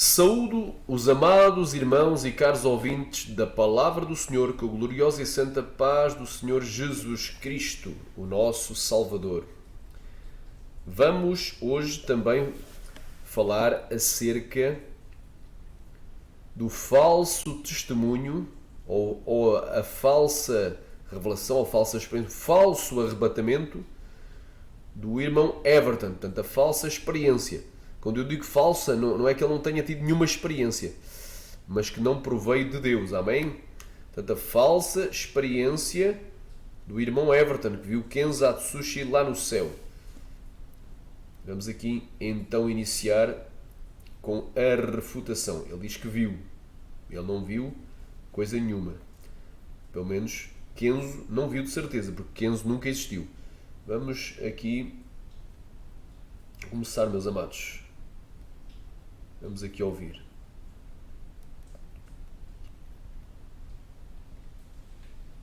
Saúdo os amados irmãos e caros ouvintes da Palavra do Senhor com a gloriosa e santa paz do Senhor Jesus Cristo, o nosso Salvador. Vamos hoje também falar acerca do falso testemunho ou a falsa revelação, ou falsa experiência, falso arrebatamento do irmão Everton, portanto a falsa experiência. Quando eu digo falsa, não é que ele não tenha tido nenhuma experiência, mas que não proveio de Deus, amém? Portanto, a falsa experiência do irmão Everton, que viu Kenza Atsushi lá no céu. Vamos aqui então iniciar com a refutação. Ele diz que viu, ele não viu coisa nenhuma. Pelo menos Kenzo não viu de certeza, porque Kenzo nunca existiu. Vamos aqui começar, meus amados. Vamos aqui ouvir.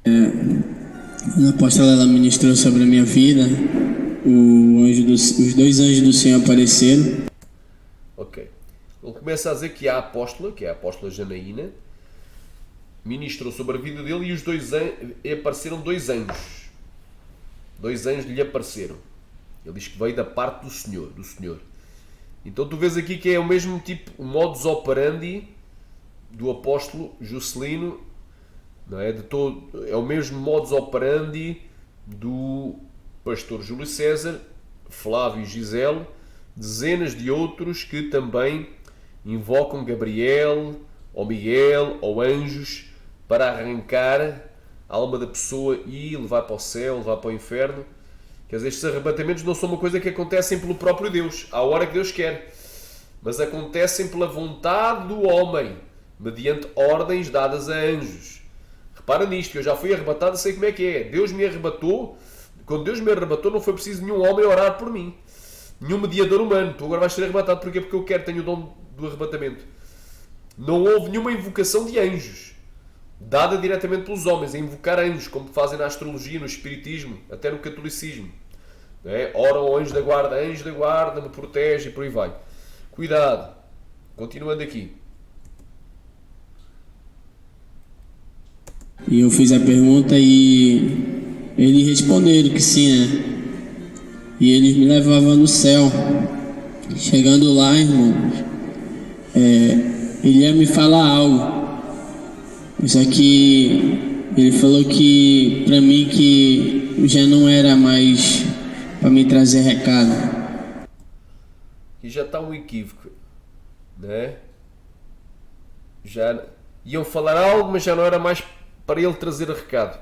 A apóstola ela ministrou sobre a minha vida. Os dois anjos do Senhor apareceram. Ok. Ele começa a dizer que a apóstola, que é a apóstola Janaína, ministrou sobre a vida dele e os dois apareceram dois anjos. Dois anjos lhe apareceram. Ele diz que veio da parte do Senhor. Então tu vês aqui que é o mesmo tipo, o modus operandi do apóstolo Juscelino, não é? É o mesmo modus operandi do pastor Júlio César, Flávio e Gisele, dezenas de outros que também invocam Gabriel, ou Miguel, ou anjos, para arrancar a alma da pessoa e levar para o céu, levar para o inferno. Quer dizer, estes arrebatamentos não são uma coisa que acontecem pelo próprio Deus, à hora que Deus quer, mas acontecem pela vontade do homem, mediante ordens dadas a anjos. Repara nisto, eu já fui arrebatado, sei como é que é. Deus me arrebatou. Quando Deus me arrebatou, não foi preciso nenhum homem orar por mim, nenhum mediador humano. Tu agora vais ser arrebatado, porquê? Porque eu quero, tenho o dom do arrebatamento. Não houve nenhuma invocação de anjos dada diretamente pelos homens, a invocar anjos, como fazem na astrologia, no espiritismo, até no catolicismo. É? Oram ao anjo da guarda, me protege e por aí vai. Cuidado. Continuando aqui. E eu fiz a pergunta e eles responderam que sim, né? E eles me levavam no céu. Chegando lá, irmão, ele ia me falar algo. Só que ele falou que pra mim que já não era mais para me trazer recado. E já está um equívoco, né? Já iam falar algo, mas já não era mais para ele trazer recado.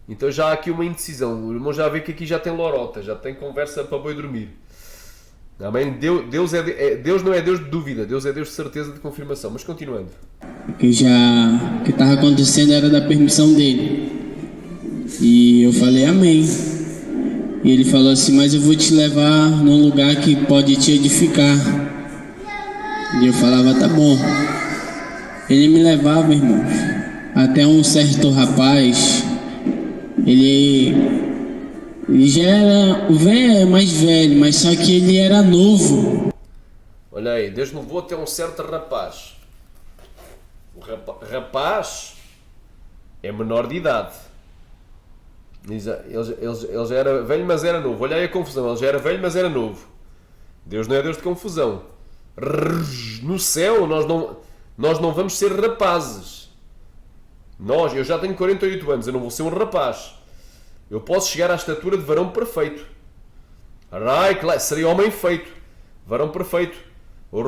Então já há aqui uma indecisão. O irmão já vê que aqui já tem lorota, já tem conversa para boi dormir. Amém? Deus não é Deus de dúvida, Deus é Deus de certeza, de confirmação. Mas continuando. O que estava acontecendo era da permissão dele. E eu falei amém. E ele falou assim, mas eu vou te levar num lugar que pode te edificar. E eu falava, tá bom. Ele me levava, irmão, até um certo rapaz. Ele já era mais velho, mas só que ele era novo. Olha aí, Deus me levou até um certo rapaz. O rapaz é menor de idade. Ele já era velho, mas era novo. Olha aí a confusão, ele já era velho, mas era novo. Deus não é Deus de confusão. No céu nós não vamos ser rapazes. Eu já tenho 48 anos, eu não vou ser um rapaz. Eu posso chegar à estatura de varão perfeito. Seria homem feito, varão perfeito. Ou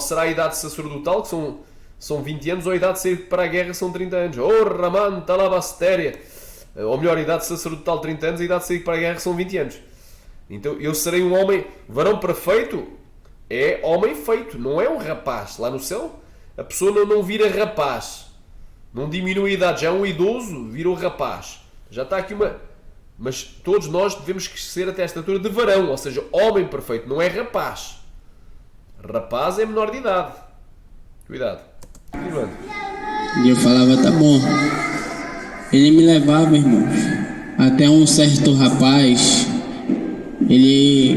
será a idade sacerdotal, que são 20 anos, ou a idade de sair para a guerra são 30 anos. Ou melhor, a idade sacerdotal 30 anos, a idade de sair para a guerra são 20 anos. Então eu serei um homem, varão perfeito é homem feito, não é um rapaz. Lá no céu a pessoa não vira rapaz, não diminui a idade, já é um idoso, virou rapaz. Já está aqui uma... Mas todos nós devemos crescer até a estatura de varão, ou seja, homem perfeito, não é rapaz. Rapaz é menor de idade. Cuidado. Continuando. E eu falava, tá bom. Ele me levava, irmão, até um certo rapaz. Ele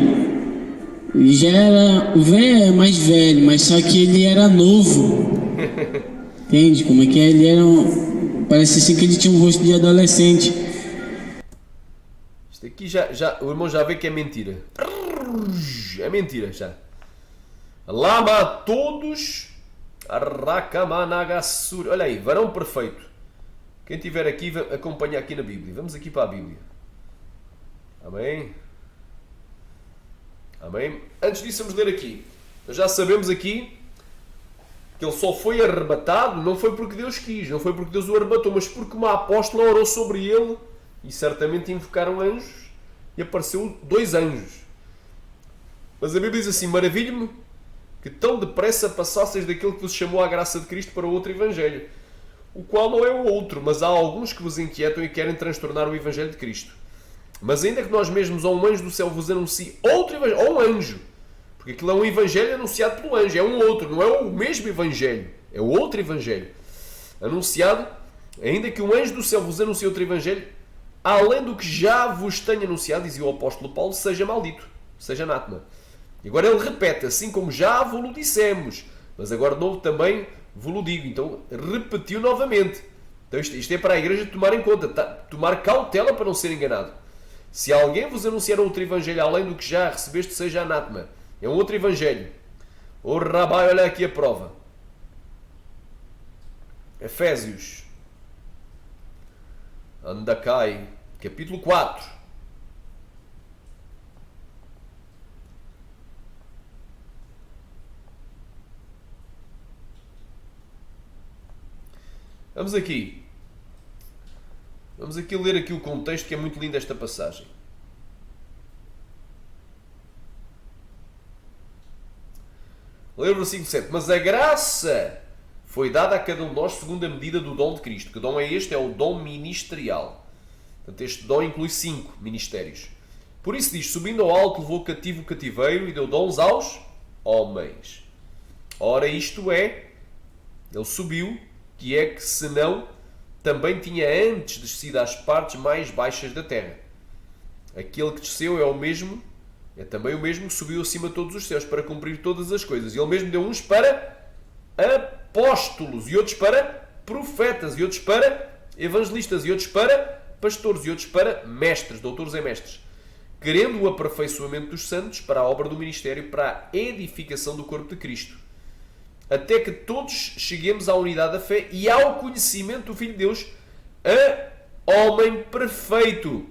Ele já era mais velho, mas só que ele era novo. Entende como é que é? Ele era parece assim que ele tinha um rosto de adolescente. Isto aqui o irmão já vê que é mentira. É mentira já. Lama a todos. Arakamanagasur. Olha aí, varão perfeito. Quem estiver aqui, acompanha aqui na Bíblia. Vamos aqui para a Bíblia. Amém? Amém? Antes disso, vamos ler aqui. Nós já sabemos aqui que ele só foi arrebatado, não foi porque Deus quis, não foi porque Deus o arrebatou, mas porque uma apóstola orou sobre ele e certamente invocaram anjos e apareceu 2 anjos. Mas a Bíblia diz assim: maravilho-me que tão depressa passasseis daquele que vos chamou à graça de Cristo para outro Evangelho, o qual não é o outro, mas há alguns que vos inquietam e querem transtornar o Evangelho de Cristo. Mas ainda que nós mesmos ou um anjo do céu vos anuncie outro Evangelho, ou um anjo, porque aquilo é um Evangelho anunciado pelo anjo, é um outro, não é o mesmo Evangelho, é o outro Evangelho. Anunciado, ainda que um anjo do céu vos anuncie outro Evangelho, além do que já vos tenho anunciado, dizia o apóstolo Paulo, seja maldito, seja anátema. E agora ele repete, assim como já vos dissemos, mas agora de novo também vos digo. Então repetiu novamente. Então isto é para a igreja tomar em conta, tomar cautela para não ser enganado. Se alguém vos anunciar outro evangelho além do que já recebeste, seja anátema. É um outro evangelho. O Rabai, olha aqui a prova. Efésios. Andacai, capítulo 4. Vamos aqui ler aqui o contexto, que é muito lindo esta passagem. Ler o versículo 7. Mas a graça foi dada a cada um de nós segundo a medida do dom de Cristo. Que dom é este? É o dom ministerial. Portanto, este dom inclui 5 ministérios. Por isso diz, subindo ao alto, levou cativo o cativeiro e deu dons aos homens. Ora, isto é, ele subiu, que é que senão também tinha antes descido às partes mais baixas da terra. Aquele que desceu é também o mesmo que subiu acima de todos os céus para cumprir todas as coisas. E ele mesmo deu uns para apóstolos, e outros para profetas, e outros para evangelistas, e outros para pastores, e outros para mestres, doutores e mestres, querendo o aperfeiçoamento dos santos para a obra do ministério, para a edificação do corpo de Cristo, até que todos cheguemos à unidade da fé e ao conhecimento do Filho de Deus, a homem perfeito,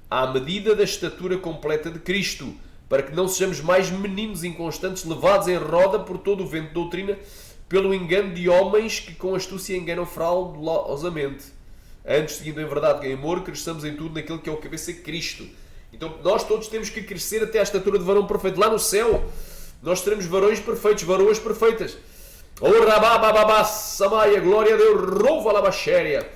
à medida da estatura completa de Cristo, para que não sejamos mais meninos inconstantes, levados em roda por todo o vento de doutrina, pelo engano de homens que com astúcia enganam fraudulosamente. Antes, seguindo em verdade e em amor, cresçamos em tudo naquele que é o cabeça Cristo. Então nós todos temos que crescer até à estatura de varão perfeito. Lá no céu, nós teremos varões perfeitos, varoas perfeitas. O rabá samaya, glória a Deus, rouva la bachéria.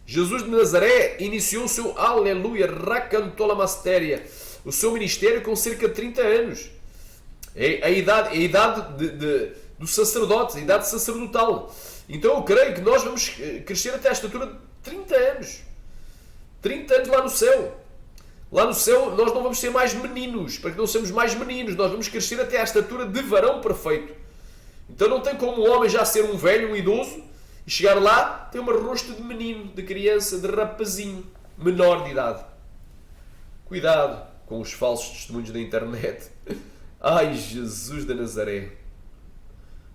Jesus de Nazaré iniciou o seu aleluia, racantola mastéria, o seu ministério com cerca de 30 anos. É a idade do sacerdote, a idade sacerdotal. Então eu creio que nós vamos crescer até a estatura de 30 anos. 30 anos lá no céu. Lá no céu nós não vamos ser mais meninos, para que não sejamos mais meninos, nós vamos crescer até à estatura de varão perfeito. Então não tem como um homem já ser um velho, um idoso, e chegar lá, ter um rosto de menino, de criança, de rapazinho, menor de idade. Cuidado com os falsos testemunhos da internet. Ai, Jesus de Nazaré.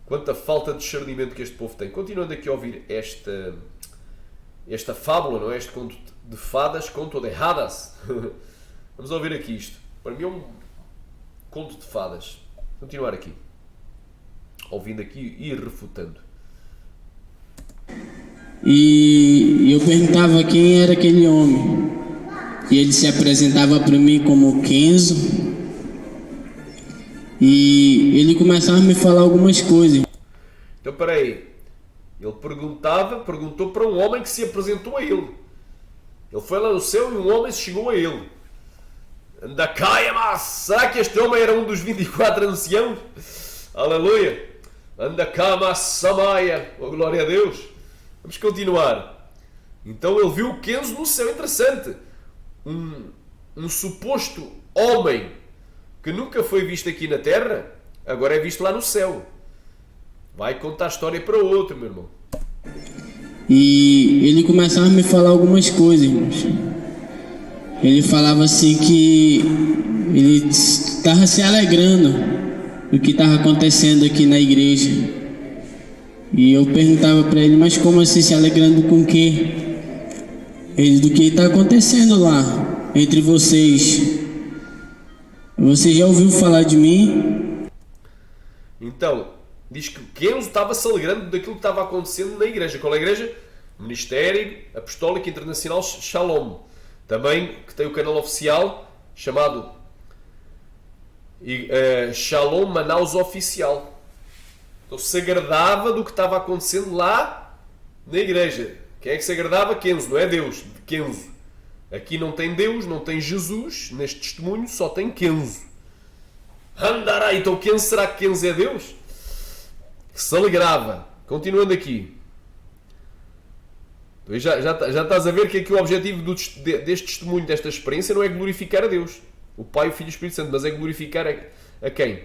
Quanta falta de discernimento que este povo tem. Continuando aqui a ouvir esta fábula, não é? Este conto de fadas, conto de hadas. Vamos ouvir aqui isto. Para mim é um conto de fadas. Continuar aqui. Ouvindo aqui e refutando. E eu perguntava quem era aquele homem. E ele se apresentava para mim como Kenzo. E ele começava a me falar algumas coisas. Então, peraí. Ele perguntou para um homem que se apresentou a ele. Ele foi lá no céu e um homem chegou a ele. Anda caia, mas será que este homem era um dos 24 anciãos? Aleluia. Anda cá, Massamaia. Oh, glória a Deus. Vamos continuar. Então ele viu o Kenzo no céu. Interessante. Um suposto homem que nunca foi visto aqui na Terra, agora é visto lá no céu. Vai contar a história para outro, meu irmão. E ele começava a me falar algumas coisas, irmãos. Ele falava assim que ele estava se alegrando do que estava acontecendo aqui na igreja. E eu perguntava para ele, mas como assim se alegrando com o quê? Ele, do que está acontecendo lá entre vocês. Você já ouviu falar de mim? Então, diz que Kenzo estava se alegrando daquilo que estava acontecendo na igreja. Qual é a igreja? Ministério Apostólico Internacional Shalom. Também que tem o canal oficial chamado Shalom Manaus Oficial. Então se agradava do que estava acontecendo lá na igreja. Quem é que se agradava? Kenzo, não é Deus. Kenzo. Aqui não tem Deus, não tem Jesus. Neste testemunho só tem Kenzo. Andará, então Kenzo, será que Kenzo é Deus? Que se alegrava. Continuando aqui. Já estás a ver que aqui o objetivo deste testemunho, desta experiência, não é glorificar a Deus, o Pai, o Filho e o Espírito Santo, mas é glorificar a quem?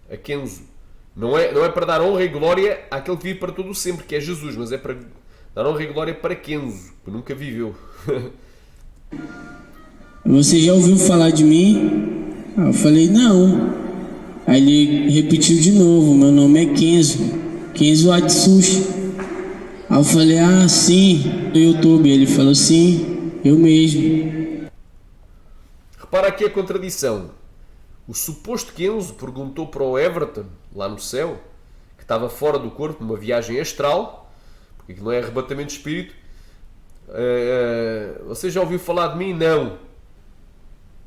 A Kenzo. Não é para dar honra e glória àquele que vive para todo o sempre, que é Jesus, mas é para dar honra e glória para Kenzo, que nunca viveu. Você já ouviu falar de mim? Eu falei, não. Aí ele repetiu de novo, meu nome é Kenzo, Kenzo Atsushi. Aí eu falei, sim, do YouTube. Ele falou, sim, eu mesmo. Repara aqui a contradição. O suposto Kenzo perguntou para o Everton, lá no céu, que estava fora do corpo, numa viagem astral, porque aquilo não é arrebatamento de espírito. Você já ouviu falar de mim?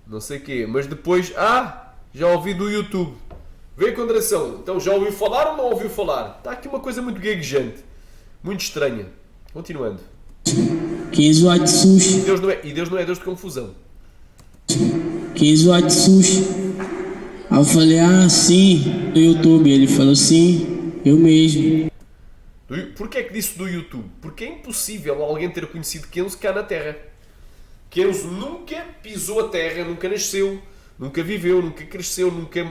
Não sei o quê. Mas depois, já ouvi do YouTube. Vê a contradição. Então já ouviu falar ou não ouviu falar? Está aqui uma coisa muito gaguejante. Muito estranha. Continuando. Kenzo Atsushi. E Deus não é Deus de confusão. Kenzo Atsushi. Aí eu falei, sim, do YouTube. Ele falou, sim, eu mesmo. Por que é que disse do YouTube? Porque é impossível alguém ter conhecido Kenzo cá na Terra. Kenzo nunca pisou a Terra, nunca nasceu, nunca viveu, nunca cresceu, nunca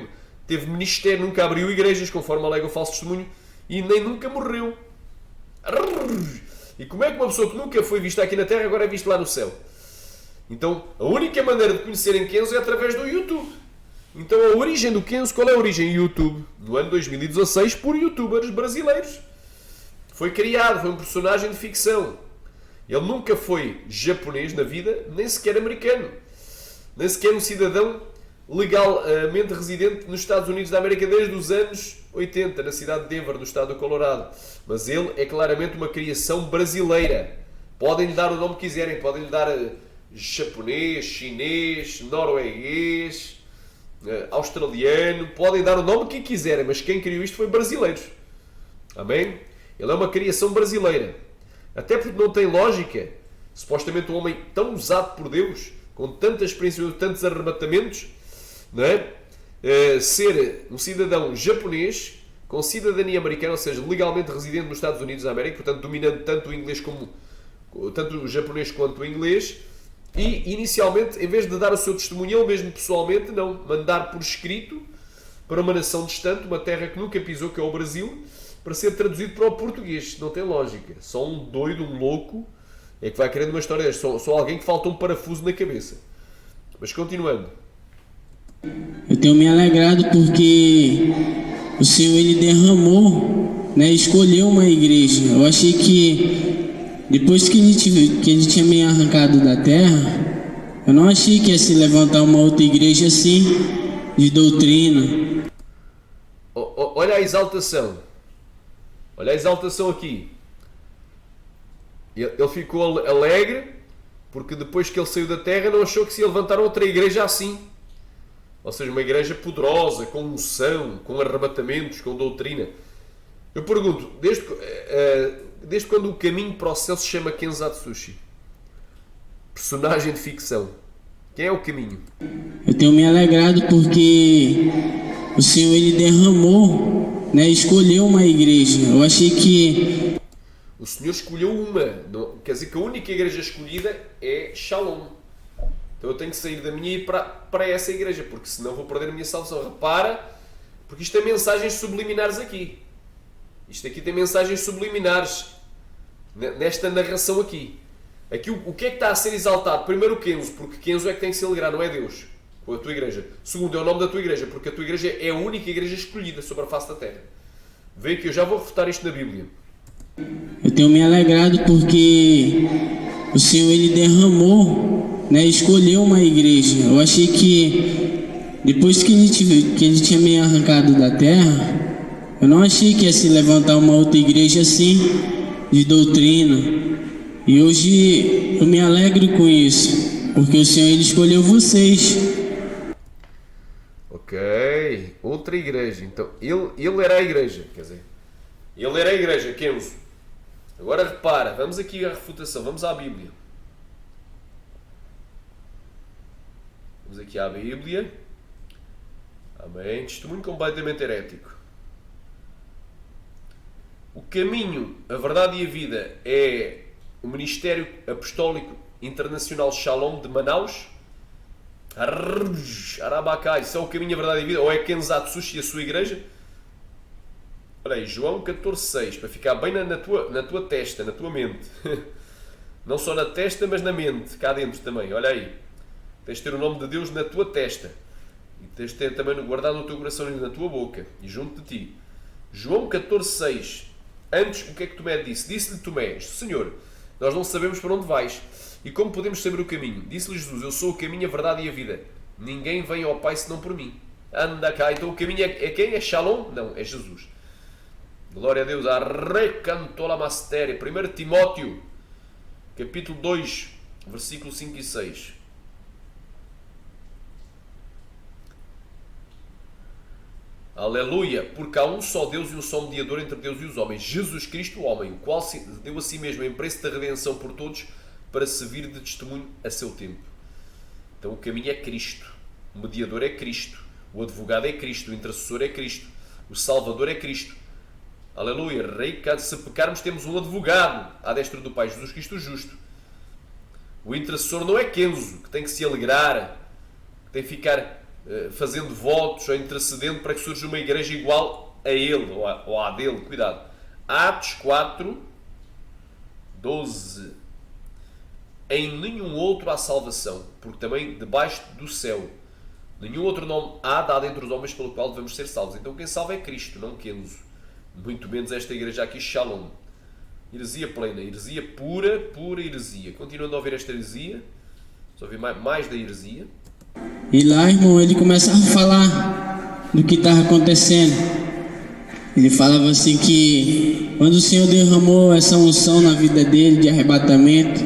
teve ministério, nunca abriu igrejas, conforme alega o falso testemunho, e nem nunca morreu. E como é que uma pessoa que nunca foi vista aqui na Terra agora é vista lá no céu? Então, a única maneira de conhecerem Kenzo é através do YouTube. Então, a origem do Kenzo, qual é a origem? YouTube. No ano 2016, por youtubers brasileiros. Foi criado, foi um personagem de ficção. Ele nunca foi japonês na vida, nem sequer americano. Nem sequer um cidadão legalmente residente nos Estados Unidos da América desde os anos 80, na cidade de Denver, no estado do Colorado. Mas ele é claramente uma criação brasileira. Podem-lhe dar o nome que quiserem, podem-lhe dar japonês, chinês, norueguês, australiano, podem dar o nome que quiserem, mas quem criou isto foi brasileiros. Amém? Ele é uma criação brasileira. Até porque não tem lógica, supostamente um homem tão usado por Deus, com tanta experiência e tantos arrebatamentos, não é? Ser um cidadão japonês com cidadania americana, ou seja, legalmente residente nos Estados Unidos da América, portanto dominando tanto o inglês como tanto o japonês quanto o inglês, e inicialmente, em vez de dar o seu testemunho ele mesmo pessoalmente, não, mandar por escrito para uma nação distante, uma terra que nunca pisou, que é o Brasil, para ser traduzido para o português. Não tem lógica. Só um doido, um louco é que vai querendo uma história desta. Só alguém que falta um parafuso na cabeça. Mas continuando. Eu tenho me alegrado porque o Senhor, Ele derramou, escolheu uma igreja. Eu achei que depois que ele tinha me arrancado da terra, eu não achei que ia se levantar uma outra igreja assim, de doutrina. Olha a exaltação. Olha a exaltação aqui. Ele ficou alegre porque depois que ele saiu da terra não achou que se ia levantar outra igreja assim. Ou seja, uma igreja poderosa, com unção, com arrebatamentos, com doutrina. Eu pergunto, desde quando o caminho para o céu se chama Kenzo Atsushi? Personagem de ficção. Quem é o caminho? Eu tenho me alegrado porque o Senhor, Ele derramou, escolheu uma igreja. Eu achei que o Senhor escolheu uma. Não, quer dizer que a única igreja escolhida é Shalom. Então eu tenho que sair da minha e ir para essa igreja, porque senão vou perder a minha salvação. Repara, porque isto tem mensagens subliminares aqui. Isto aqui tem mensagens subliminares nesta narração aqui. Aqui o que é que está a ser exaltado? Primeiro o Kenzo, porque Kenzo é que tem que se alegrar, não é Deus, com a tua igreja. Segundo, é o nome da tua igreja, porque a tua igreja é a única igreja escolhida sobre a face da terra. Vê que eu já vou refutar isto na Bíblia. Eu tenho me alegrado porque o Senhor ele derramou, né, escolheu uma igreja. Eu achei que depois que ele tinha me arrancado da terra, eu não achei que ia se levantar uma outra igreja assim, de doutrina. E hoje eu me alegro com isso, porque o Senhor ele escolheu vocês. Ok, outra igreja. Então, ele era a igreja, quer dizer, ele era a igreja, Kenzo. Agora repara, vamos aqui à refutação, vamos à Bíblia. Vamos aqui à Bíblia. Amém. Testemunho completamente herético. O caminho, a verdade e a vida é o Ministério Apostólico Internacional Shalom de Manaus. Arabacai, isso é o caminho, a verdade e a vida. Ou é Kenzatsushi, a sua igreja? Olha aí, João 14,6, para ficar bem na tua testa, na tua mente. Não só na testa, mas na mente, cá dentro também. Olha aí, tens de ter o nome de Deus na tua testa. E tens de ter também guardado no teu coração e na tua boca, e junto de ti. João 14,6. Antes, o que é que Tomé disse? Disse-lhe Tomé, Senhor, nós não sabemos para onde vais. E como podemos saber o caminho? Disse-lhe Jesus, eu sou o caminho, a verdade e a vida. Ninguém vem ao Pai senão por mim. Anda cá. Então o caminho é quem? É Shalom? Não, é Jesus. Glória a Deus. Arrecantola mastéria. 1 Timóteo, capítulo 2, versículo 5 e 6. Aleluia, porque há um só Deus e um só mediador entre Deus e os homens, Jesus Cristo, o homem, o qual deu a si mesmo em preço da redenção por todos, para servir de testemunho a seu tempo. Então o caminho é Cristo, o mediador é Cristo, o advogado é Cristo, o intercessor é Cristo, o salvador é Cristo. Aleluia, rei, se pecarmos temos um advogado à destra do Pai, Jesus Cristo o justo. O intercessor não é Kenzo, que tem que se alegrar, que tem que ficar fazendo votos ou intercedendo para que surja uma igreja igual a ele ou à dele. Cuidado. Atos 4, 12. Em nenhum outro há salvação, porque também debaixo do céu nenhum outro nome há dado entre os homens pelo qual devemos ser salvos. Então quem salva é Cristo, não Kenzo. Muito menos esta igreja aqui, Shalom. Heresia plena, heresia pura heresia. Continuando a ouvir esta heresia, só ouvir mais da heresia. E lá, irmão, ele começava a falar do que estava acontecendo. Ele falava assim que quando o Senhor derramou essa unção na vida dele de arrebatamento,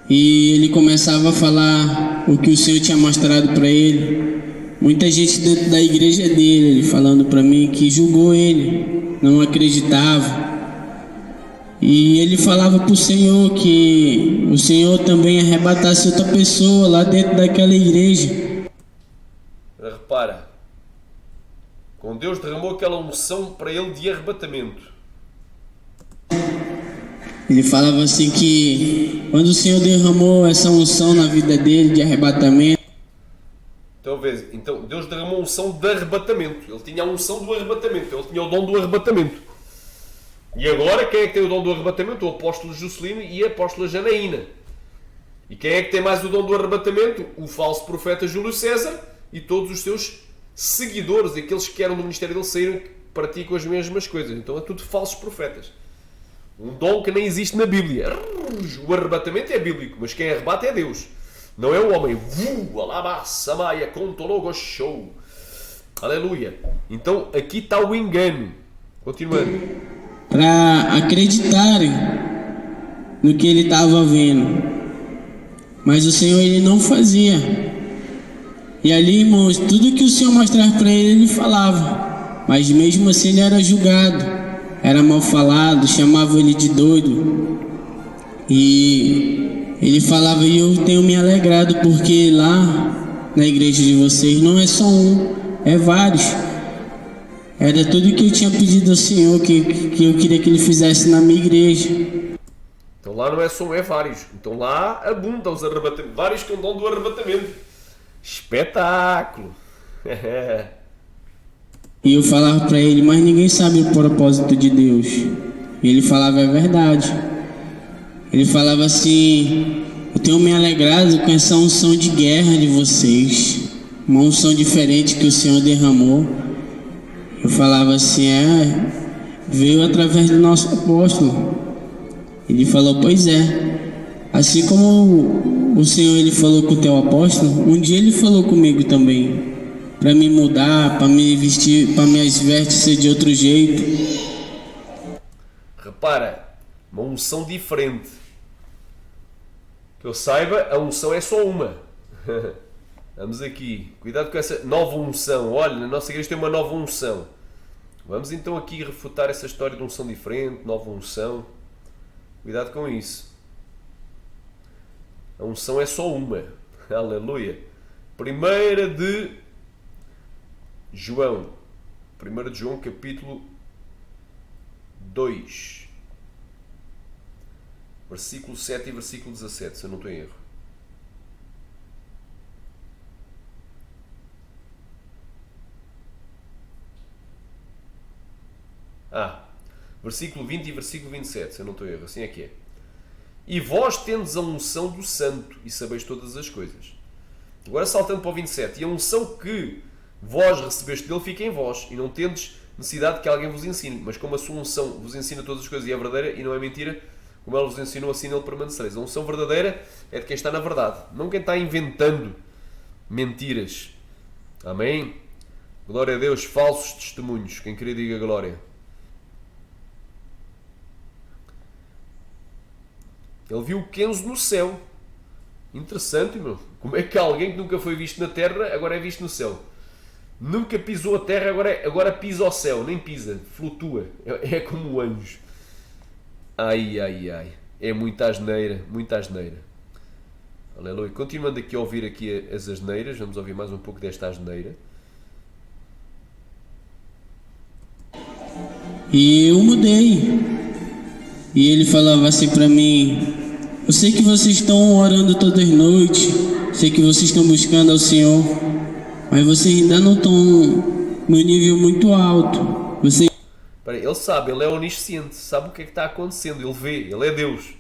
e ele começava a falar o que o Senhor tinha mostrado para ele. Muita gente dentro da igreja dele, ele falando para mim que julgou ele, não acreditava. E ele falava para o Senhor que o Senhor também arrebatasse outra pessoa lá dentro daquela igreja. Repara, quando Deus derramou aquela unção para ele de arrebatamento, ele falava assim que quando o Senhor derramou essa unção na vida dele de arrebatamento, então Deus derramou a unção de arrebatamento. Ele tinha a unção do arrebatamento, ele tinha o dom do arrebatamento. E agora quem é que tem o dom do arrebatamento? O apóstolo Juscelino e a apóstola Janaína. E quem é que tem mais o dom do arrebatamento? O falso profeta Júlio César e todos os seus seguidores, aqueles que eram do ministério dele, saíram que praticam as mesmas coisas. Então é tudo falsos profetas. Um dom que nem existe na Bíblia. O arrebatamento é bíblico, mas quem arrebata é Deus. Não é o homem. Aleluia. Então aqui está o engano. Continuando. Para acreditarem no que ele estava vendo. Mas o Senhor ele não fazia. E ali, irmãos, tudo que o Senhor mostrava para ele, ele falava. Mas mesmo assim ele era julgado, era mal falado, chamava ele de doido. E ele falava, e eu tenho me alegrado, porque lá na igreja de vocês não é só um, é vários. Era tudo que eu tinha pedido ao Senhor, que eu queria que Ele fizesse na minha igreja. Então Então lá não é só um, é vários. Então lá abundam os arrebatamentos. Vários com dom do arrebatamento. Espetáculo! E eu falava para ele, mas ninguém sabe o propósito de Deus. E ele falava a verdade. Ele falava assim, eu tenho me alegrado com essa unção de guerra de vocês. Uma unção diferente que o Senhor derramou. Eu falava assim, veio através do nosso apóstolo. Ele falou, pois é. Assim como o Senhor ele falou com o teu apóstolo, um dia ele falou comigo também. Para me mudar, para me vestir, para minhas vestes ser de outro jeito. Repara, uma unção diferente. Que eu saiba, a unção é só uma. Vamos aqui, cuidado com essa nova unção. Olha, na nossa igreja tem uma nova unção. Vamos então aqui refutar essa história de unção diferente, nova unção. Cuidado com isso. A unção é só uma. Aleluia. Primeira de João. 1 de João, capítulo 2. Versículo 7 e versículo 17, se eu não estou em erro. Versículo 20 e versículo 27, se eu não estou em erro. Assim é que é. E vós tendes a unção do Santo e sabeis todas as coisas. Agora saltando para o 27. E a unção que vós recebeste dele fica em vós, e não tendes necessidade que alguém vos ensine. Mas como a sua unção vos ensina todas as coisas e é verdadeira e não é mentira, como ela vos ensinou, assim nele permanecereis. A unção verdadeira é de quem está na verdade, não quem está inventando mentiras. Amém? Glória a Deus, falsos testemunhos. Quem queria diga glória. Ele viu o Kenzo no céu. Interessante, meu. Como é que alguém que nunca foi visto na terra agora é visto no céu? Nunca pisou a terra, agora pisa o céu. Nem pisa, flutua. É como um anjo. Ai, ai, ai. É muita asneira, muita asneira. Aleluia. Continuando aqui a ouvir aqui as asneiras, vamos ouvir mais um pouco desta asneira. E eu mudei. E ele falava assim para mim, eu sei que vocês estão orando todas as noites, sei que vocês estão buscando ao Senhor, mas vocês ainda não estão no nível muito alto. Ele sabe, ele é onisciente, sabe o que é que está acontecendo, ele vê, ele é Deus.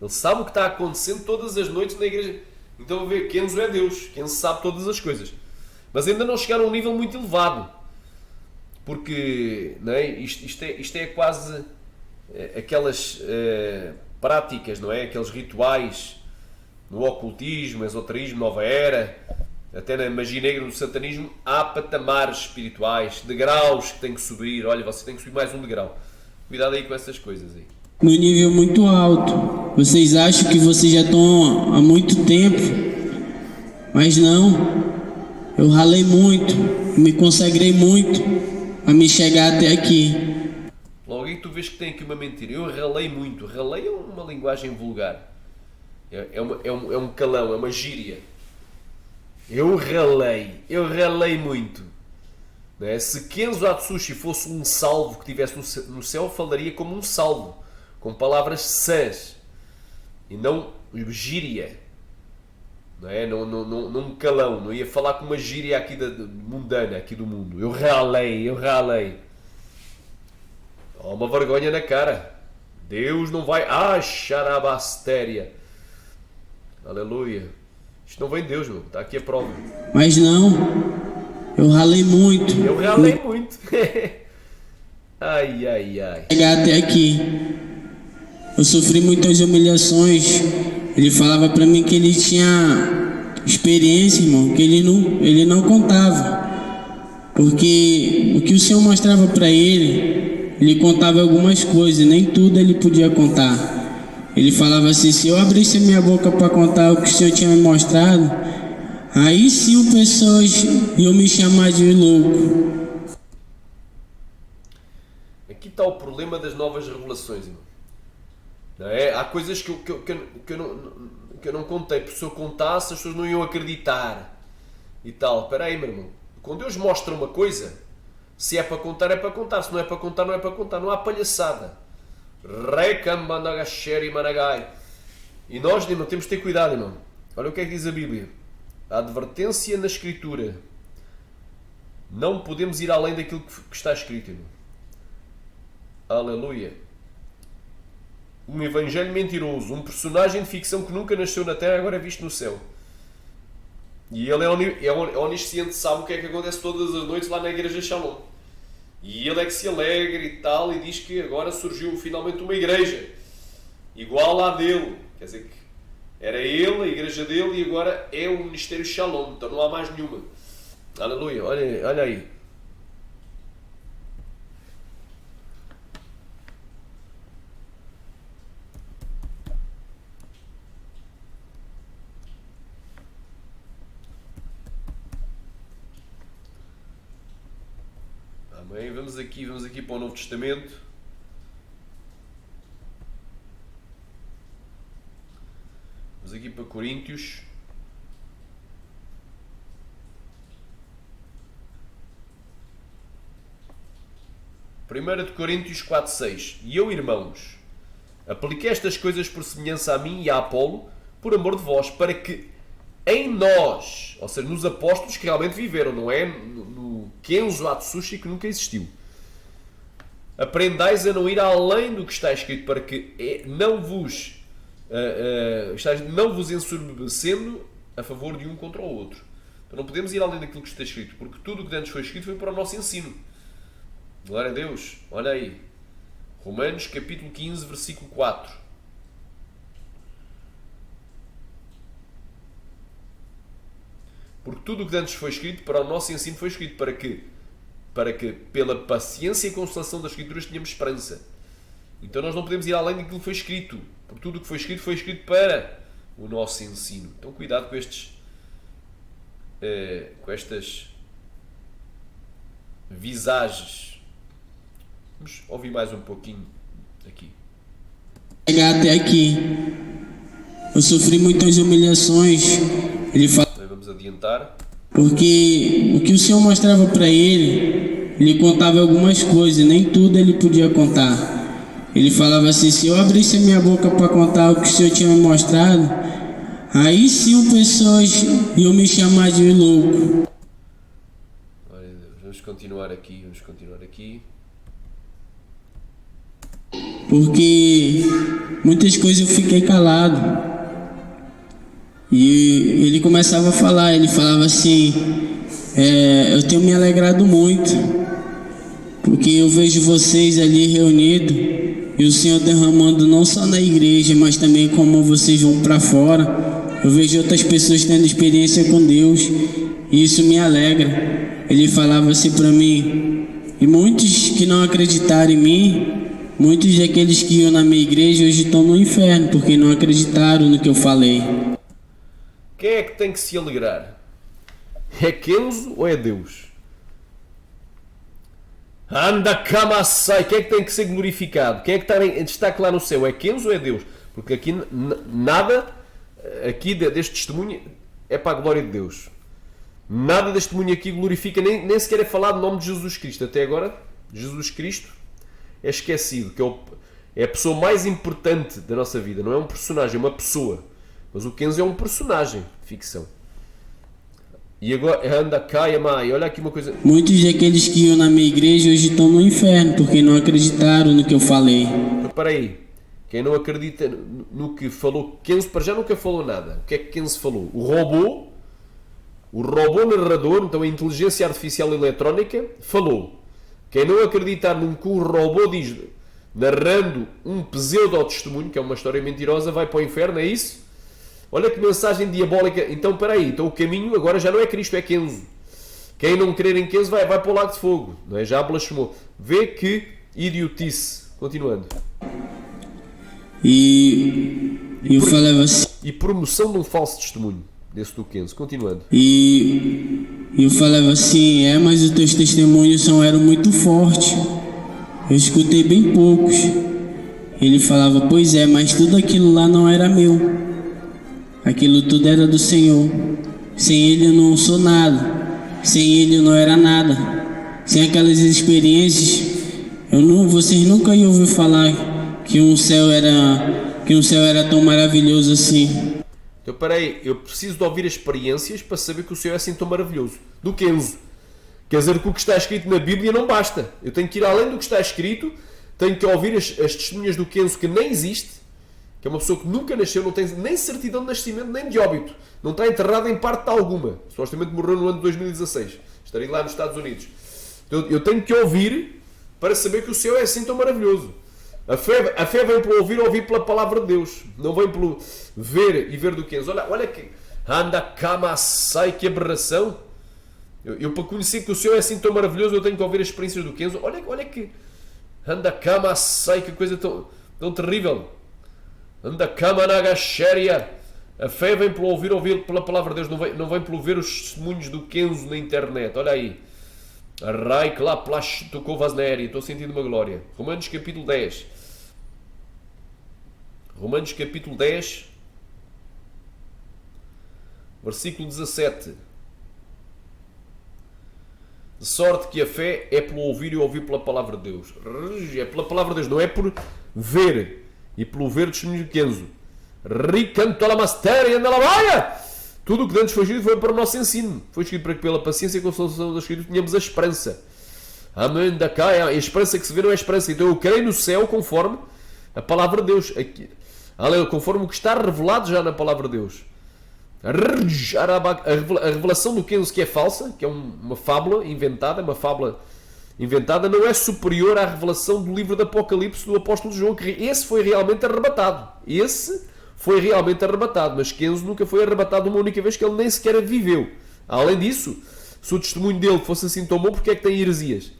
Ele sabe o que está acontecendo todas as noites na igreja. Então vê, Kenzo é Deus, Kenzo sabe todas as coisas. Mas ainda não chegaram a um nível muito elevado. Porque não é? Isto é quase aquelas práticas, não é? Aqueles rituais no ocultismo, esoterismo, nova era, até na magia negra, no satanismo, há patamares espirituais, degraus que tem que subir. Olha, você tem que subir mais um degrau. Cuidado aí com essas coisas aí. No nível muito alto. Vocês acham que vocês já estão há muito tempo, mas não. Eu ralei muito, me consagrei muito a me chegar até aqui. Logo aí tu vês que tem aqui uma mentira. Eu ralei muito. Ralei é uma linguagem vulgar. É um calão, é uma gíria. Eu ralei muito. Não é? Se Kenzo Atsushi fosse um salvo que estivesse no céu, falaria como um salvo, com palavras sãs e não gíria. Não é? Não calão, não ia falar com uma gíria aqui mundana, aqui do mundo. Eu ralei. Há uma vergonha na cara. Deus não vai... xarabastéria. Aleluia. Isto não vem de Deus, meu. Está aqui a prova. Mas não. Eu ralei muito. Eu ralei muito. Ai. Chegar até aqui. Eu sofri muitas humilhações. Ele falava pra mim que ele tinha experiência, irmão, que ele não contava. Porque o que o Senhor mostrava pra ele contava algumas coisas, nem tudo ele podia contar. Ele falava assim, se eu abrisse a minha boca para contar o que o Senhor tinha me mostrado, aí sim pessoas iam me chamar de louco. Aqui está o problema das novas revelações, irmão. Não é? Há coisas que eu não contei, porque se eu contasse as pessoas não iam acreditar e tal. Espera aí, meu irmão. Quando Deus mostra uma coisa, se é para contar, é para contar. Se não é para contar, não é para contar. Não há palhaçada. Rekambanagasheri managai. E nós, irmão, temos de ter cuidado, irmão. Olha o que é que diz a Bíblia. A advertência na Escritura. Não podemos ir além daquilo que está escrito, irmão. Aleluia. Um evangelho mentiroso. Um personagem de ficção que nunca nasceu na terra, agora é visto no céu. E ele é onisciente, sabe o que é que acontece todas as noites lá na igreja de Shalom. E ele é que se alegra e tal, e diz que agora surgiu finalmente uma igreja igual à dele. Quer dizer que era ele, a igreja dele, e agora é o ministério Shalom. Então não há mais nenhuma. Aleluia, olha aí. Amém. Vamos aqui para o Novo Testamento. Vamos aqui para Coríntios. Primeira de Coríntios 4:6. E eu, irmãos, apliquei estas coisas por semelhança a mim e a Apolo, por amor de vós, para que em nós, ou seja, nos apóstolos que realmente viveram, não é no Kenzo Atsushi que nunca existiu, aprendais a não ir além do que está escrito, para que não vos ensoberbecendo a favor de um contra o outro. Então não podemos ir além daquilo que está escrito, porque tudo o que antes foi escrito foi para o nosso ensino. Glória a Deus. Olha aí. Romanos capítulo 15, versículo 4. Porque tudo o que antes foi escrito para o nosso ensino foi escrito para que pela paciência e consolação das Escrituras tenhamos esperança. Então nós não podemos ir além daquilo que foi escrito, porque tudo o que foi escrito para o nosso ensino. Então cuidado com estas visagens. Vamos ouvir mais um pouquinho aqui. Chegar até aqui, eu sofri muitas humilhações. Ele fala. Vamos adiantar. Porque o que o Senhor mostrava para ele contava algumas coisas, nem tudo ele podia contar. Ele falava assim: se eu abrisse a minha boca para contar o que o Senhor tinha me mostrado, aí sim pessoas iam me chamar de louco. Glória a Deus. Vamos continuar aqui. Porque muitas coisas eu fiquei calado. E ele começava a falar, ele falava assim: eu tenho me alegrado muito, porque eu vejo vocês ali reunidos e o Senhor derramando não só na igreja, mas também como vocês vão para fora. Eu vejo outras pessoas tendo experiência com Deus e isso me alegra. Ele falava assim para mim: e muitos que não acreditaram em mim, muitos daqueles que iam na minha igreja hoje estão no inferno, porque não acreditaram no que eu falei. Quem é que tem que se alegrar? É Kenzo ou é Deus? Anda Kamassai, quem é que tem que ser glorificado? Quem é que está em destaque lá no céu? É Kenzo ou é Deus? Porque aqui nada aqui deste testemunho é para a glória de Deus. Nada deste testemunho aqui glorifica, nem sequer é falado o nome de Jesus Cristo. Até agora, Jesus Cristo é esquecido, que é a pessoa mais importante da nossa vida. Não é um personagem, é uma pessoa. Mas o Kenzo é um personagem de ficção. E agora, anda cá e olha aqui uma coisa. Muitos daqueles que iam na minha igreja hoje estão no inferno, porque não acreditaram no que eu falei. Espera aí. Quem não acredita no que falou Kenzo, para já nunca falou nada. O que é que Kenzo falou? O robô narrador, então a inteligência artificial eletrónica, falou. Quem não acreditar num que o robô diz, narrando um pseudo-testemunho, que é uma história mentirosa, vai para o inferno, é isso? Olha que mensagem diabólica. Então, espera aí. Então o caminho agora já não é Cristo, é Kenzo. Quem não crer em Kenzo vai para o lago de fogo. Não é? Já blasfemou. Vê que idiotice. Continuando. E eu falava assim. E promoção de um falso testemunho. Desse do Kenzo. Continuando. E eu falava assim: mas os teus testemunhos eram muito fortes. Eu escutei bem poucos. Ele falava: pois é, mas tudo aquilo lá não era meu. Aquilo tudo era do Senhor. Sem Ele eu não sou nada. Sem Ele eu não era nada. Sem aquelas experiências, vocês nunca iam ouvir falar que um céu era tão maravilhoso assim. Então, peraí, eu preciso de ouvir experiências para saber que o céu é assim tão maravilhoso. Do Kenzo. Quer dizer que o que está escrito na Bíblia não basta. Eu tenho que ir além do que está escrito, tenho que ouvir as testemunhas do Kenzo, que nem existe, que é uma pessoa que nunca nasceu, não tem nem certidão de nascimento, nem de óbito. Não está enterrada em parte alguma. Supostamente morreu no ano de 2016. Estarei lá nos Estados Unidos. Então, eu tenho que ouvir para saber que o céu é assim tão maravilhoso. A fé vem pelo ouvir pela palavra de Deus. Não vem pelo ver e ver do Kenzo. Olha que anda cama sai, que aberração. Eu para conhecer que o céu é assim tão maravilhoso, eu tenho que ouvir as experiências do Kenzo. Olha que anda cama sai, que coisa tão terrível. Anda cama na gaxéria. A fé vem pelo ouvir pela palavra de Deus. Não vem pelo ver os testemunhos do Kenzo na internet. Olha aí. Arrai que lá plash tocou vasnéria. Estou sentindo uma glória. Romanos capítulo 10. Romanos capítulo 10, versículo 17. De sorte que a fé é pelo ouvir e ouvir pela palavra de Deus. É pela palavra de Deus, não é por ver. E pelo ver do testemunho de Kenzo. Ricanto la mastéria na lavaia. Tudo o que antes foi escrito foi para o nosso ensino. Foi escrito para que pela paciência e consolação da Escritura tenhamos a esperança. Amém. Da cá, a esperança que se vê não é esperança. Então eu creio no céu conforme a palavra de Deus. Conforme o que está revelado já na palavra de Deus. A revelação do Kenzo, que é falsa, que é uma fábula inventada, não é superior à revelação do livro do Apocalipse do apóstolo João, que esse foi realmente arrebatado. Mas Kenzo nunca foi arrebatado uma única vez, que ele nem sequer viveu. Além disso, se o testemunho dele fosse assim tão bom, porque é que tem heresias?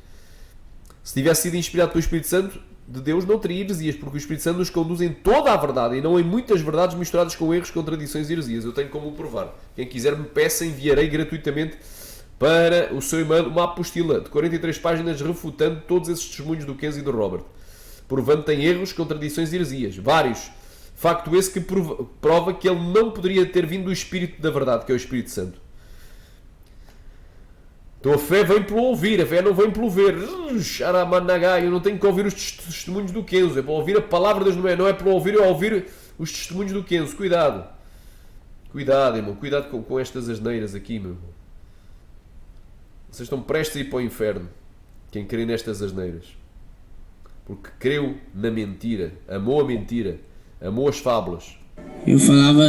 Se tivesse sido inspirado pelo Espírito Santo de Deus, não teria heresias, porque o Espírito Santo nos conduz em toda a verdade e não em muitas verdades misturadas com erros, contradições e heresias. Eu tenho como o provar. Quem quiser me peça, enviarei gratuitamente para o seu e-mail uma apostila de 43 páginas refutando todos esses testemunhos do Kenzo e do Robert, provando que tem erros, contradições e heresias, vários. Facto esse que prova que ele não poderia ter vindo do Espírito da verdade, que é o Espírito Santo. Então a fé vem pelo ouvir, a fé não vem pelo ver. Eu não tenho que ouvir os testemunhos do Kenzo, é para ouvir a palavra de Deus, não é para ouvir, é ouvir os testemunhos do Kenzo. Cuidado, irmão, cuidado com estas asneiras aqui, meu irmão. Vocês estão prestes a ir para o inferno, quem crê nestas asneiras. Porque creu na mentira, amou a mentira, amou as fábulas. Eu falava,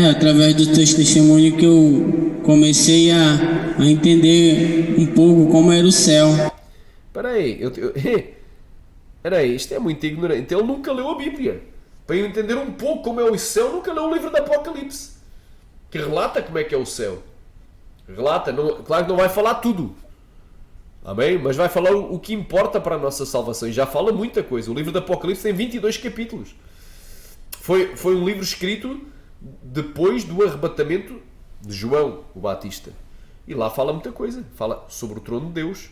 através do teu testemunho que eu comecei a entender um pouco como era o céu. Espera aí, isto é muito ignorante. Então ele nunca leu a Bíblia. Para eu entender um pouco como é o céu, nunca leu o livro do Apocalipse, que relata como é que é o céu. Relata, claro que não vai falar tudo. Amém? Mas vai falar o que importa para a nossa salvação. E já fala muita coisa. O livro do Apocalipse tem 22 capítulos. Foi um livro escrito depois do arrebatamento de João, o Batista. E lá fala muita coisa. Fala sobre o trono de Deus,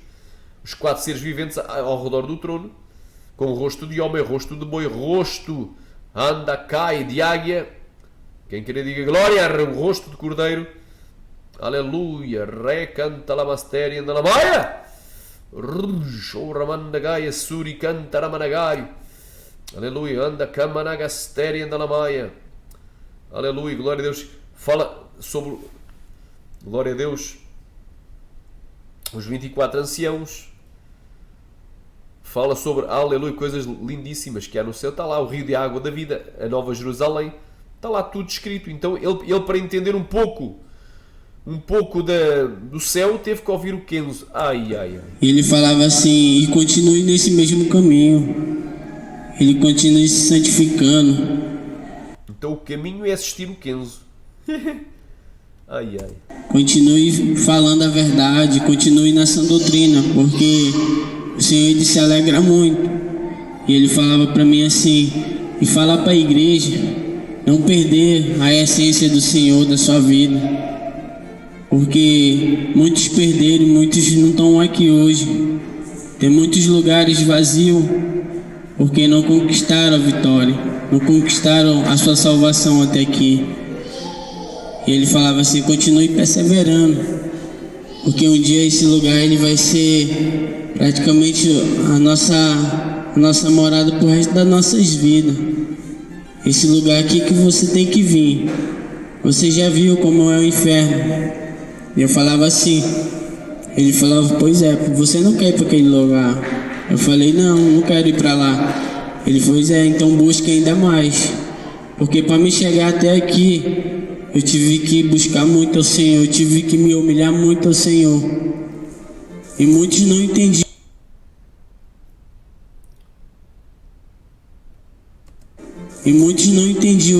os 4 seres viventes ao redor do trono, com rosto de homem, rosto de boi, rosto anda, cai, de águia. Quem querer diga glória, o rosto de cordeiro. Aleluia. Recanta la mastéria na lamaia. Ramandagaia, suri canta ramanagaio. Aleluia, anda camanagasteria anda lamaia. Aleluia, glória a Deus. Fala sobre, glória a Deus, os 24 anciãos. Fala sobre, aleluia, coisas lindíssimas que há no céu. Está lá o rio de água da vida, a Nova Jerusalém. Está lá tudo escrito. Então ele para entender um pouco do céu, teve que ouvir o Kenzo. Ele falava assim, e continue nesse mesmo caminho. Ele continue se santificando. Então o caminho é assistir o Kenzo. Continue falando a verdade, continue na sã doutrina, porque o Senhor ele se alegra muito. E ele falava para mim assim, e falar para a igreja, não perder a essência do Senhor da sua vida. Porque muitos perderam, muitos não estão aqui hoje. Tem muitos lugares vazios, porque não conquistaram a vitória, não conquistaram a sua salvação até aqui. E ele falava assim, continue perseverando, porque um dia esse lugar ele vai ser praticamente a nossa morada pro resto das nossas vidas. Esse lugar aqui que você tem que vir. Você já viu como é o inferno? Eu falava assim. Ele falava, pois é, você não quer ir para aquele lugar. Eu falei, não quero ir para lá. Ele falou, pois é, então busque ainda mais. Porque para me chegar até aqui, eu tive que buscar muito ao Senhor, eu tive que me humilhar muito ao Senhor. E muitos não entendiam. E muitos não entendiam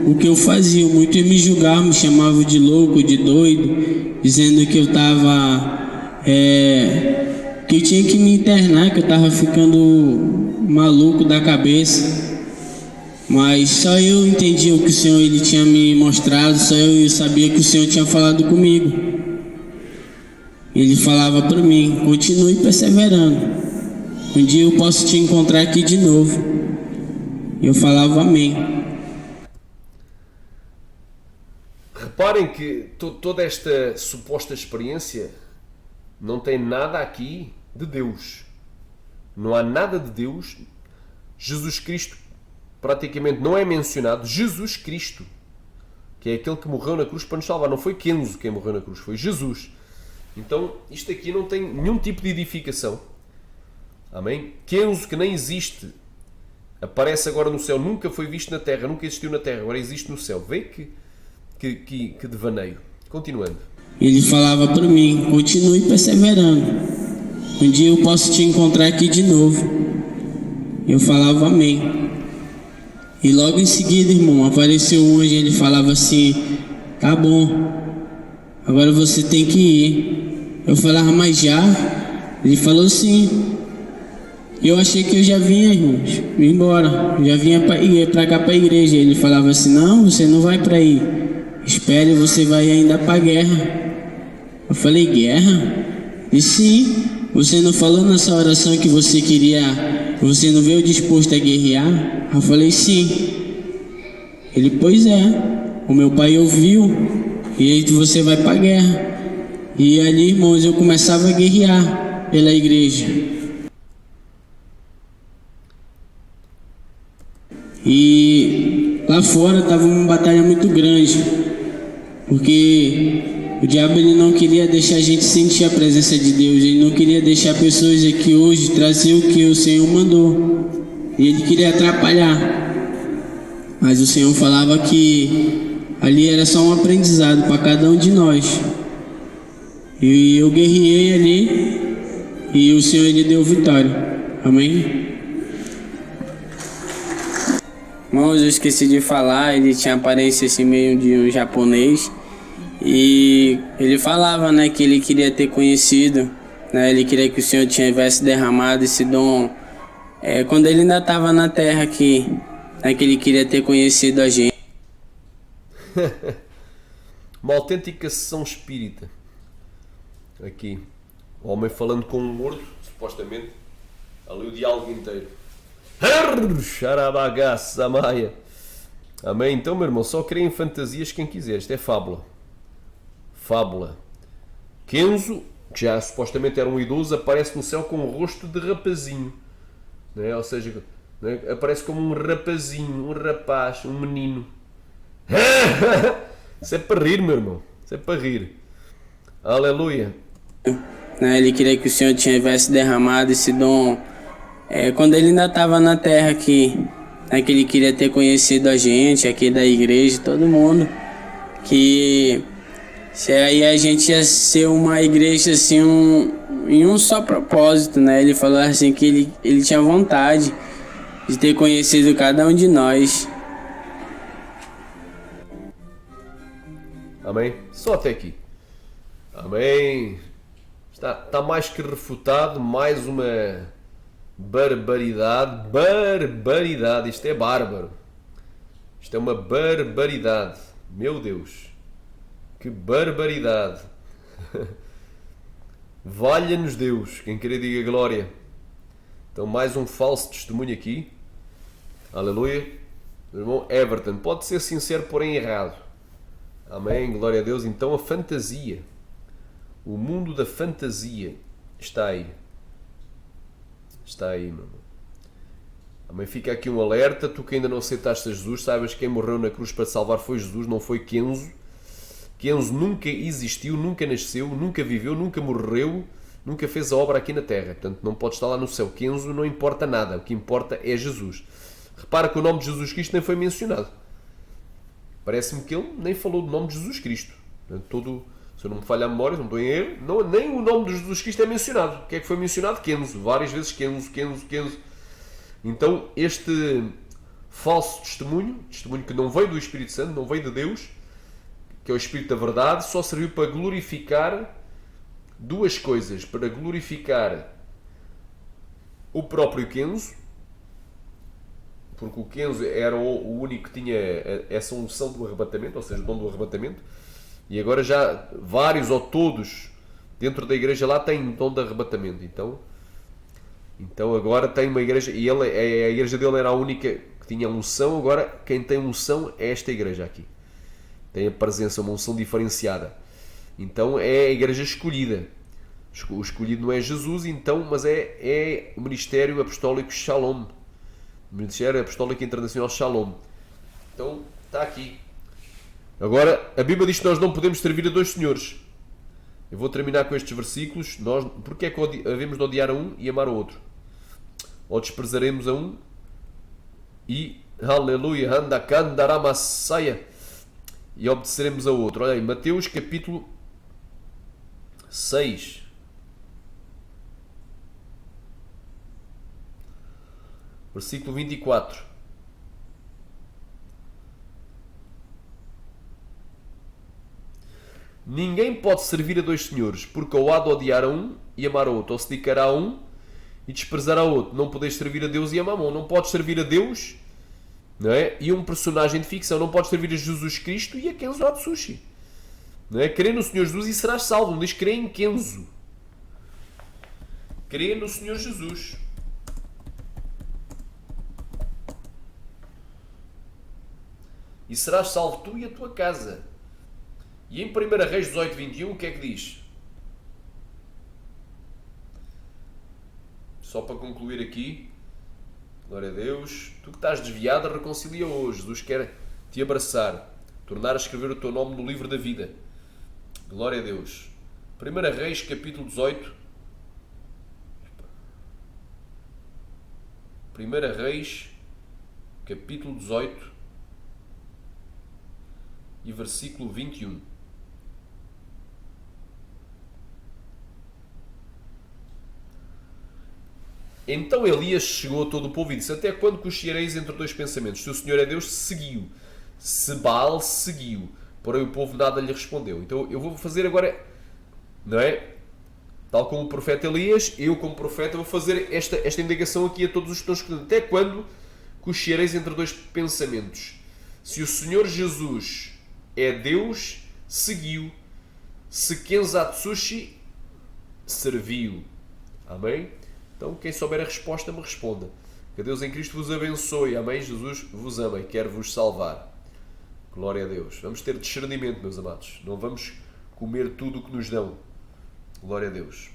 o que eu fazia. Muitos me julgavam, me chamavam de louco, de doido, dizendo que eu estava... que eu tinha que me internar, que eu estava ficando maluco da cabeça. Mas só eu entendi o que o Senhor ele tinha me mostrado, só eu sabia que o Senhor tinha falado comigo. Ele falava para mim, continue perseverando. Um dia eu posso te encontrar aqui de novo. Eu falava amém. Reparem que toda esta suposta experiência não tem nada aqui de Deus. Não há nada de Deus. Jesus Cristo praticamente não é mencionado. Jesus Cristo, que é aquele que morreu na cruz para nos salvar. Não foi Kenzo quem morreu na cruz, foi Jesus. Então isto aqui não tem nenhum tipo de edificação. Amém? Kenzo, que nem existe, aparece agora no céu, nunca foi visto na terra, nunca existiu na terra, agora existe no céu. Vê que devaneio. Continuando. Ele falava para mim, continue perseverando. Um dia eu posso te encontrar aqui de novo. Eu falava amém. E logo em seguida, irmão, apareceu um anjo e ele falava assim, tá bom, agora você tem que ir. Eu falava, mas já? Ele falou sim. Eu achei que eu já vinha, irmãos, vim embora, já vinha para cá para a igreja. Ele falava assim, não, você não vai para aí, espere, você vai ainda para a guerra. Eu falei, guerra? E sim, você não falou nessa oração que você queria, você não veio disposto a guerrear? Eu falei, sim. Ele, pois é, o meu pai ouviu, e aí você vai para a guerra. E ali, irmãos, eu começava a guerrear pela igreja. E lá fora estava uma batalha muito grande, porque o diabo ele não queria deixar a gente sentir a presença de Deus, ele não queria deixar pessoas aqui hoje trazer o que o Senhor mandou, e ele queria atrapalhar. Mas o Senhor falava que ali era só um aprendizado para cada um de nós. E eu guerreei ali, e o Senhor ele deu vitória. Amém? Irmãos, eu esqueci de falar, ele tinha aparência assim meio de um japonês. E ele falava, né, que ele queria ter conhecido, né, ele queria que o Senhor tivesse derramado esse dom quando ele ainda estava na terra aqui, né, que ele queria ter conhecido a gente. Uma autêntica sessão espírita. Aqui, o homem falando com um morto, supostamente, ali o diálogo inteiro. Xarabagaça, maia. Amém? Então, meu irmão, só crê em fantasias quem quiser. Isto é fábula. Fábula. Kenzo, que já supostamente era um idoso, aparece no céu com um rosto de rapazinho. Né? Ou seja, né? Aparece como um rapazinho, um rapaz, um menino. Isso é para rir, meu irmão. Isso é para rir. Aleluia. Ele queria que o Senhor tivesse derramado esse dom quando ele ainda estava na terra aqui, né, que ele queria ter conhecido a gente aqui da igreja, todo mundo, que se aí a gente ia ser uma igreja assim, em um só propósito, né? Ele falou assim que ele tinha vontade de ter conhecido cada um de nós. Amém? Só até aqui. Amém. Está mais que refutado, mais uma barbaridade. Barbaridade, isto é bárbaro. Isto é uma barbaridade. Meu Deus. Que barbaridade. Valha-nos Deus. Quem querer diga glória. Então mais um falso testemunho aqui. Aleluia. Meu irmão Everton, pode ser sincero porém errado. Amém, glória a Deus. Então a fantasia, o mundo da fantasia está aí. Está aí, meu irmão. Amém? Fica aqui um alerta, tu que ainda não aceitaste a Jesus, saibas que quem morreu na cruz para te salvar foi Jesus, não foi Kenzo. Kenzo nunca existiu, nunca nasceu, nunca viveu, nunca morreu, nunca fez a obra aqui na Terra. Portanto, não pode estar lá no céu. Kenzo não importa nada, o que importa é Jesus. Repara que o nome de Jesus Cristo nem foi mencionado. Parece-me que ele nem falou do nome de Jesus Cristo. Portanto, se eu não me falho a memória, não estou em erro, nem o nome de Jesus Cristo é mencionado. O que é que foi mencionado? Kenzo. Várias vezes Kenzo. Então, este falso testemunho que não veio do Espírito Santo, não veio de Deus, que é o Espírito da Verdade, só serviu para glorificar duas coisas. Para glorificar o próprio Kenzo, porque o Kenzo era o único que tinha essa unção do arrebatamento, ou seja, o dom do arrebatamento, e agora já vários ou todos dentro da igreja lá têm dom de arrebatamento. Então agora tem uma igreja, e a igreja dele era a única que tinha unção. Agora quem tem unção é esta igreja aqui. Tem a presença, uma unção diferenciada. Então é a igreja escolhida. O escolhido não é Jesus, então, mas é o Ministério Apostólico Shalom. O Ministério Apostólico Internacional Shalom. Então está aqui. Agora, a Bíblia diz que nós não podemos servir a dois senhores. Eu vou terminar com estes versículos. Porque é que havemos de odiar a um e amar o outro? Ou desprezaremos a um e, aleluia, handakandaramassaya, e obedeceremos a outro. Olha aí, Mateus capítulo 6. Versículo 24. Ninguém pode servir a dois senhores, porque ou há de odiar a um e amar a outro, ou se dedicará a um e desprezar a outro. Não podes servir a Deus e a Mamon. Não podes servir a Deus, não é? E um personagem de ficção. Não podes servir a Jesus Cristo e a Kenzo Atsushi. Não é? Crê no Senhor Jesus e serás salvo. Não diz crê em Kenzo. Crê no Senhor Jesus. E serás salvo tu e a tua casa. E em 1 Reis 18, 21, o que é que diz? Só para concluir aqui, glória a Deus, tu que estás desviado, reconcilia hoje. Jesus quer te abraçar, tornar a escrever o teu nome no livro da vida. Glória a Deus. 1 Reis, capítulo 18. 1 Reis, capítulo 18 e versículo 21. Então Elias chegou a todo o povo e disse: até quando cocheareis entre dois pensamentos? Se o Senhor é Deus, seguiu. Se Baal, seguiu. Porém o povo nada lhe respondeu. Então eu vou fazer agora, não é? Tal como o profeta Elias, eu como profeta vou fazer esta indagação aqui a todos os que estão escutando. Até quando cocheareis entre dois pensamentos? Se o Senhor Jesus é Deus, seguiu. Se Kenzatsushi, serviu. Amém? Então, quem souber a resposta, me responda. Que Deus em Cristo vos abençoe. Amém? Jesus vos ama e quer vos salvar. Glória a Deus. Vamos ter discernimento, meus amados. Não vamos comer tudo o que nos dão. Glória a Deus.